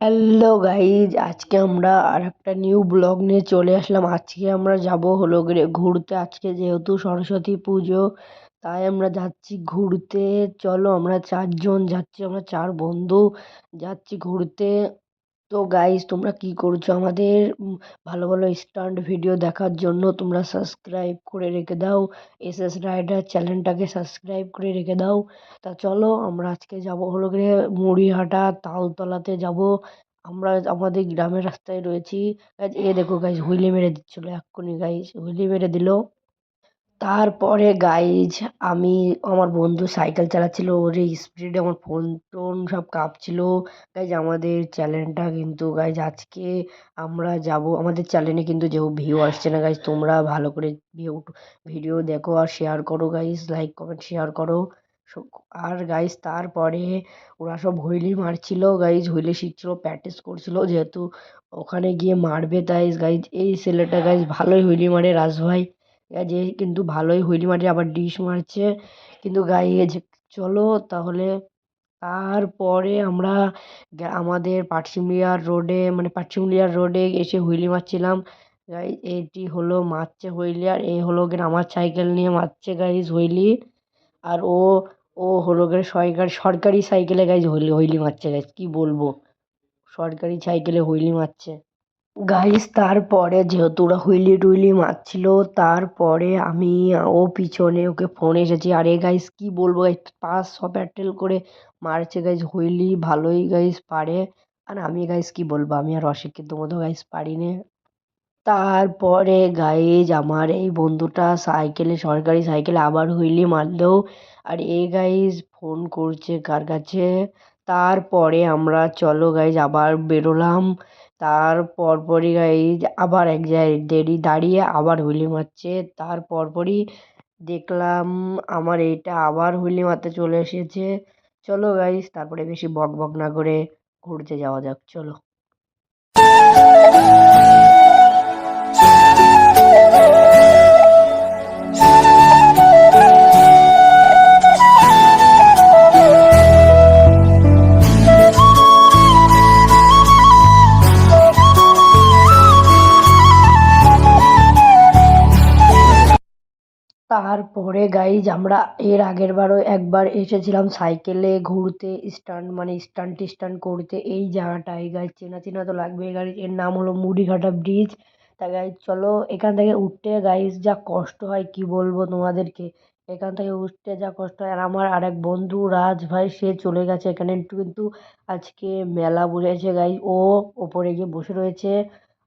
Hello guys, আজকে আমরা আর একটা নিউ ব্লগ নিয়ে চলে আসলাম। আজকে আমরা যাব হলো ঘুরতে। আজকে যেহেতু সরস্বতী পুজো, তাই আমরা যাচ্ছি ঘুরতে। চলো, আমরা চারজন যাচ্ছি, আমরা চার বন্ধু যাচ্ছি ঘুরতে। তো গাইজ, তোমরা কি করছো? আমাদের ভালো ভালো স্টান্ট ভিডিও দেখার জন্য তোমরা সাবস্ক্রাইব করে রেখে দাও। এস রাইডার চ্যানেলটাকে সাবস্ক্রাইব করে রেখে দাও। তা চলো, আমরা আজকে যাব হলো মুড়িহাটা তালতলাতে যাব। আমরা আমাদের গ্রামের রাস্তায় রয়েছি। গাইজ, দেখো গাইজ, হুইলি মেরে দিচ্ছিল এক্ষুনি। গাইজ, হুইলি মেরে দিল। তারপরে গাইজ, আমি আমার বন্ধু সাইকেল চালাচ্ছিল, ওর স্পিডে আমার ফোন টোন সব কাঁপছিল। গাইজ, আমাদের চ্যানেলটা কিন্তু গাইজ আজকে আমরা যাব। আমাদের চ্যানেলে কিন্তু যেও ভিউ আসছে না গাইজ, তোমরা ভালো করে ভিউ ভিডিও দেখো আর শেয়ার করো গাইজ, লাইক কমেন্ট শেয়ার করো। আর গাইজ, তারপরে ওরা সব হুইলি মারছিল গাইজ, হুইলি শিখছিল, প্র্যাকটিস করছিল, যেহেতু ওখানে গিয়ে মারবে। তাই গাইজ, এই ছেলেটা গাইজ ভালোই হুইলি মারে, রাজ ভাই। যে কিন্তু ভালোই হুইলি মারে, আবার ডিশ মারছে কিন্তু গাইজ। চলো তাহলে। তারপরে আমরা আমাদের পাটশিমুলিয়ার রোডে এসে হুইলি মারছিলাম। গাইজ, এটি হলো মারছে হুইলি, আর এ হলো আমার সাইকেল নিয়ে মারছে গাইজ হুইলি। আর ও হলো সরকারি সরকারি সাইকেলে গাইজ হুইলি হুইলি মারছে গাইজ, কি বলবো, সরকারি সাইকেলে হুইলি মারছে গাইস। তারপরে যেহেতু ওরা হুইলি টুইলি মারছিল, তারপরে ও পিছনে ওকে ফোন এসেছে। আরে গাইস, কি বলবো গাইস, পাস সব ব্যাটেল করে মারছে গাইস হুইলি, ভালোই গাইস পারে। আর আমি গাইস কি বলবো, আমি আর অশিক্ষিত মতো গাইস পারি না। তারপরে গাইজ, আমার এই বন্ধুটা সরকারি সাইকেলে আবার হুইলি মারলো। আর গাইজ ফোন করছে কার কাছে। তারপরে আমরা চলো গাইজ আবার বেরোলাম। তার পরপরই গাইজ আবার এক জায়গায় দাঁড়িয়ে আবার হুইলি মারছে। তার পরপরই দেখলাম আমার এইটা আবার হুইলি মারতে চলে এসেছে। চলো গাইজ, তারপরে বেশি বক বক না করে ঘুরতে যাওয়া যাক, চলো। তারপরে গাইজ, আমরা এর আগের বারও একবার এসেছিলাম সাইকেলে ঘুরতে, স্টান্ট টিস্টান্ট করতে এই জায়গাটায়। গাইজ, চেনা চেনা তো লাগবে। গাড়ি এর নাম হলো মুড়িঘাটা ব্রিজ। তা গাইজ চলো, এখান থেকে উঠতে গাইজ যা কষ্ট হয় কি বলবো তোমাদেরকে। এখান থেকে উঠতে যা কষ্ট হয়। আর আমার আরেক বন্ধু রাজ ভাই, সে চলে গেছে এখানে একটু, কিন্তু আজকে মেলা বসেছে গাইজ, ও ওপরে গিয়ে বসে রয়েছে।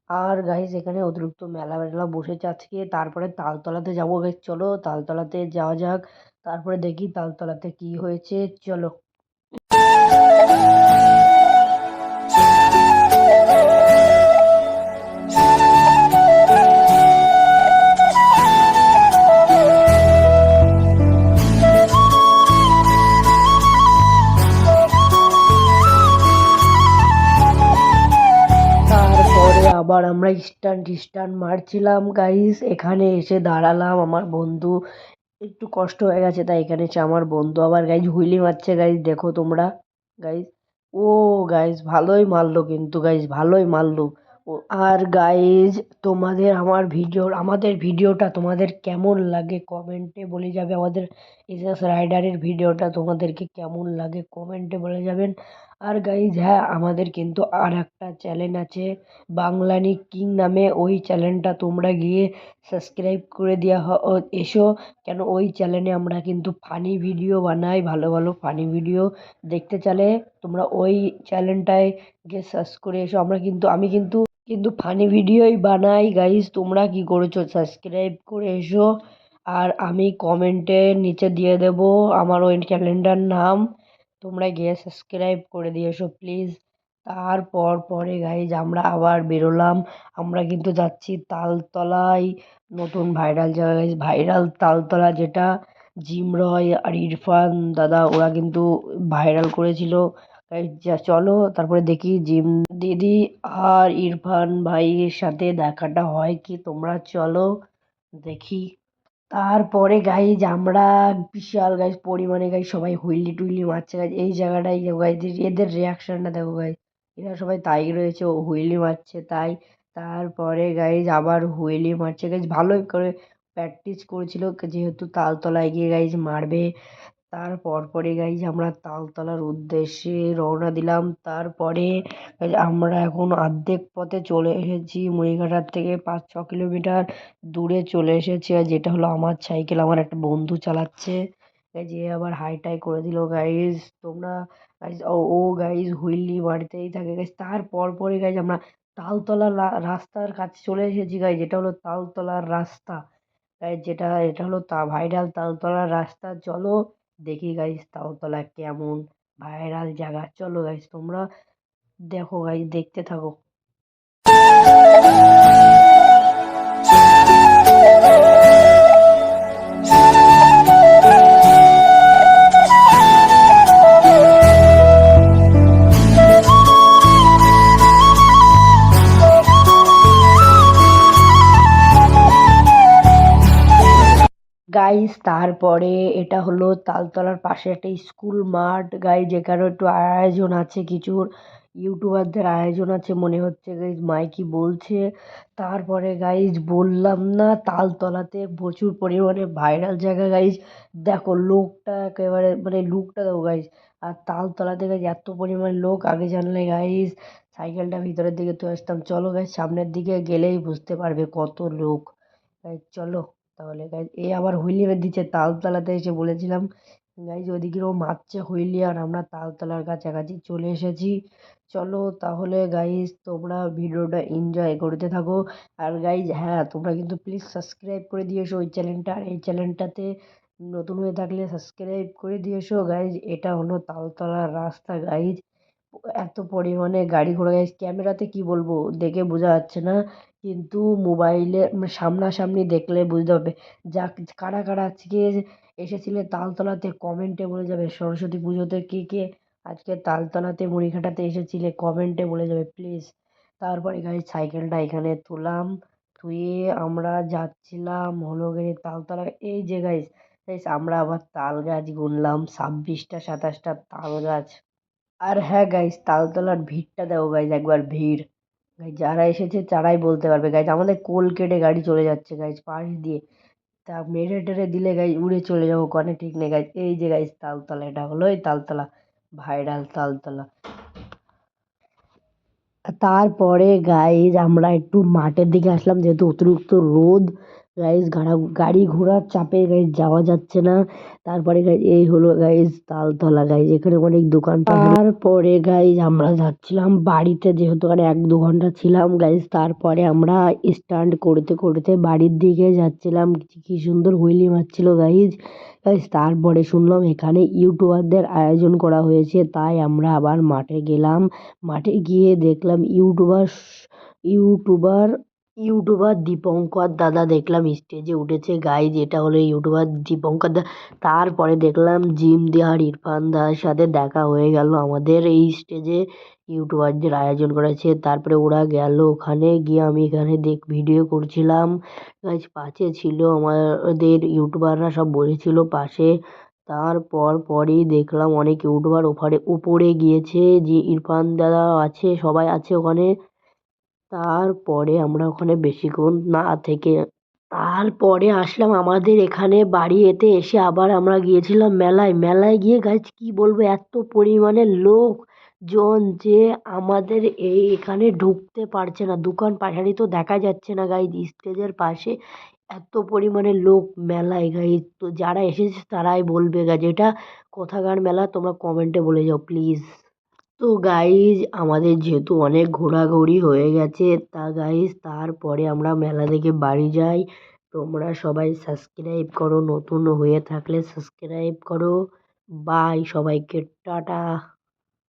আর গাইস, এখানে অতিরিক্ত মেলা মেলা বসেছে আজকে। তারপরে তালতলাতে যাবো গাইস, চলো তালতলাতে যাওয়া যাক। তারপরে দেখি তালতলাতে কি হয়েছে, চলো। তারপরে আবার আমরা স্টান্ট মারছিলাম গাইস, এখানে এসে দাঁড়ালাম। আমার বন্ধু একটু কষ্ট হয়ে গেছে, তাই এখানে এসে আমার বন্ধু আবার গাইজ হুইলি মারছে গাইজ, দেখো তোমরা গাইজ। ও গাইজ ভালোই মারলো, কিন্তু গাইজ ভালোই মারলো। ও আর গাইজ, আমাদের ভিডিওটা তোমাদের কেমন লাগে কমেন্টে বলে যাবে। আমাদের এসএস রাইডারের ভিডিওটা তোমাদেরকে কেমন লাগে কমেন্টে বলে যাবেন। আর গাইজ, হ্যাঁ, আমাদের কিন্তু আর একটা চ্যানেল আছে, বাংলানি কিং নামে। ওই চ্যানেলটা তোমরা গিয়ে সাবস্ক্রাইব করে দেওয়া এসো। কেন, ওই চ্যানেলে আমরা কিন্তু ফানি ভিডিও বানাই, ভালো ভালো ফানি ভিডিও দেখতে চাইলে তোমরা ওই চ্যানেলটায় গিয়ে সার্চ করে এসো। আমি কিন্তু কিন্তু ফানি ভিডিওই বানাই গাইজ, তোমরা কি করেছো, সাবস্ক্রাইব করে এসো। আর আমি কমেন্টে নিচে দিয়ে দেব আমার ওই চ্যানেলটার নাম, তোমরা গিয়ে সাবস্ক্রাইব করে দিয়ে এসো প্লিজ। পরে গাইজ আমরা আবার বেরোলাম। আমরা কিন্তু যাচ্ছি তালতলায়, নতুন ভাইরাল জায়গা গাইজ, ভাইরাল তালতলা, যেটা জিম রয় আর ইরফান দাদা ওরা কিন্তু ভাইরাল করেছিল। গাইজ চলো, তারপরে দেখি জিম দিদি আর ইরফান ভাইয়ের সাথে দেখাটা হয় কি, তোমরা চলো দেখি। তারপরে গাইজ আমরা বিশাল গাইজ পরিমাণে গাইজ সবাই হুইলি টুইলি মারছে গাইজ এই জায়গাটায়। গাইজ এদের রিয়াকশনটা দেখো গাইজ, এরা সবাই তাই রয়েছে, ও হুইলি মারছে তাই। তারপরে গাইজ আবার হুইলি মারছে গাইজ, ভালোই করে প্র্যাকটিস করেছিল যেহেতু তালতলায় গিয়ে গাইজ মারবে। তারপরে গাইজ আমরা তালতলার উদ্দেশ্যে রওনা দিলাম। তারপরে আমরা এখন অর্ধেক পথে চলে এসেছি, মুড়িঘাটার থেকে 5-6 কিলোমিটার দূরে চলে এসেছি। আর যেটা হলো আমার সাইকেল আমার একটা বন্ধু চালাচ্ছে। যে আবার হাইটাই করে দিল গাইজ, তোমরা গাইজ ও গাইজ হুইলি মারতেই থাকে গাইজ। পরে গাইজ আমরা তালতলা রাস্তার কাছে চলে এসেছি গাইজ, এটা হলো তালতলার রাস্তা গাইজ, এটা হলো ভাইরাল তালতলার রাস্তা। চলো দেখি গাইজ তালতলা কেমন ভাইরাল জায়গা। চলো গাইজ তোমরা দেখো গাইজ, দেখতে থাকো। গাইজ তারপরে এটা হলো তালতলার পাশে একটা স্কুল মাঠ গাইজ, এখানে একটু আয়োজন আছে কিছুর, ইউটিউবারদের আয়োজন আছে মনে হচ্ছে গাইজ, মাইকি বলছে। তারপরে গাইজ বললাম না তালতলাতে প্রচুর পরিমাণে ভাইরাল জায়গা গাইজ, দেখো লোকটা একেবারে মানে লুকটা দেখো গাইজ। আর তালতলাতে গাইজ এত পরিমাণ লোক, আগে জানলে গাইজ সাইকেলটা ভিতরের দিকে তো আসতাম। চলো গাইজ সামনের দিকে গেলেই বুঝতে পারবে কত লোক গাইজ, চলো। তাহলে গাইজ এ আবার হুইলি দিচ্ছে তালতলাতে এসে, বলেছিলাম গাইজ ওদিকে ও মারছে হুইলি, আর আমরা তালতলার কাছাকাছি চলে এসেছি। চলো তাহলে গাইজ তোমরা ভিডিওটা এনজয় করতে থাকো। আর গাইজ হ্যাঁ, তোমরা কিন্তু প্লিজ সাবস্ক্রাইব করে দিয়েছো ওই চ্যানেলটা, আর এই চ্যানেলটাতে নতুন হয়ে থাকলে সাবস্ক্রাইব করে দিয়েছো গাইজ। এটা হলো তালতলার রাস্তা গাইজ, এত পরিমাণে গাড়ি ঘোড়া গাইজ, ক্যামেরাতে কি বলবো দেখে বোঝা যাচ্ছে না, কিন্তু মোবাইলে সামনাসামনি দেখলে বুঝতে পারবে। যাক, কারা কারা আজকে এসেছিলে তালতলাতে কমেন্টে বলে যাবে, সরস্বতী পুজোতে কে কে আজকে তালতলাতে মুড়িঘাটাতে এসেছিলে কমেন্টে বলে যাবে প্লিজ। তারপরে গাইজ সাইকেলটা এখানে তুলাম, থুয়ে আমরা যাচ্ছিলাম হলো গিয়ে তালতলা। এই যে গাইজ গাইজ আমরা আবার তাল গাছ গুনলাম, 26টা 27টা তাল গাছ। আর হ্যাঁ গাইজ তালতলার ভিড়টা দেখো গাইজ, একবার ভিড় গাইজ, যারা এসেছে তারাই বলতে পারবে গাইজ। আমাদের কোল কেটে গাড়ি চলে যাচ্ছে গাইজ পাশ দিয়ে, তা মেরে টেরে দিলে গাইজ উড়ে চলে যাবো কনে ঠিক নেই গাইজ। এই যে গাইজ তালতলা, এটা হলো এই তালতলা, ভাইরাল তালতলা। তারপরে গাইজ আমরা একটু মাঠের দিকে আসলাম, যেহেতু অতিরিক্ত রোদ গাইজ, গাড়ি ঘোড়ার চাপে গাইজ যাওয়া যাচ্ছে না। তারপরে গাইজ এই হলো গাইজ তালতলা গাইজ, এখানে অনেক দোকানপাট। তারপরে গাইজ আমরা যাচ্ছিলাম বাড়িতে, যেহেতু এখানে 1-2 ঘন্টা ছিলাম গাইজ। তারপরে আমরা স্টান্ট করতে করতে বাড়ির দিকে যাচ্ছিলাম, কি সুন্দর হুইলি মারছিল গাইজ। গাইজ তারপরে শুনলাম এখানে ইউটিউবারদের আয়োজন করা হয়েছে, তাই আমরা আবার মাঠে গেলাম। মাঠে গিয়ে দেখলাম ইউটিউবার ইউটিউবার দীপঙ্কর দাদা দেখলাম স্টেজে উঠেছে গাইজ, এটা হলো ইউটিউবার দীপঙ্কর দা। তারপরে দেখলাম জিম দেওয়ার ইরফান দার সাথে দেখা হয়ে গেল আমাদের এই স্টেজে, ইউটিউবারদের আয়োজন করেছে। তারপরে ওরা গেল ওখানে গিয়ে, আমি এখানে ভিডিও করছিলাম গাইজ, পাশে ছিল আমাদের ইউটিউবাররা সব বসেছিল পাশে। পরেই দেখলাম অনেক ইউটিউবার উপরে গিয়েছে, যে ইরফান দাদা আছে সবাই আছে ওখানে। তারপরে আমরা ওখানে বেশিক্ষণ না থেকে তারপরে আসলাম আমাদের এখানে বাড়িতে এসে, আবার আমরা গিয়েছিলাম মেলায়। মেলায় গিয়ে গাইজ কি বলবো, এত পরিমাণে লোক জন যে আমাদের এখানে ঢুকতে পারছে না, দোকান পাশারি তো দেখা যাচ্ছে না গাইজ স্টেজের পাশে, এত পরিমাণে লোক মেলায় গাইজ। তো যারা এসেছে তারাই বলবে গাইজ এটা কোথাকার মেলা, তোমরা কমেন্টে বলে যাও প্লিজ। তো গাইজ আমাদের যেহেতু অনেক ঘোরাঘুরি হয়ে গেছে, তা গাইজ তারপরে আমরা মেলা থেকে বাড়ি যাই। তোমরা সবাই সাবস্ক্রাইব করো, নতুন হয়ে থাকলে সাবস্ক্রাইব করো। বাই সবাইকে, টাটা।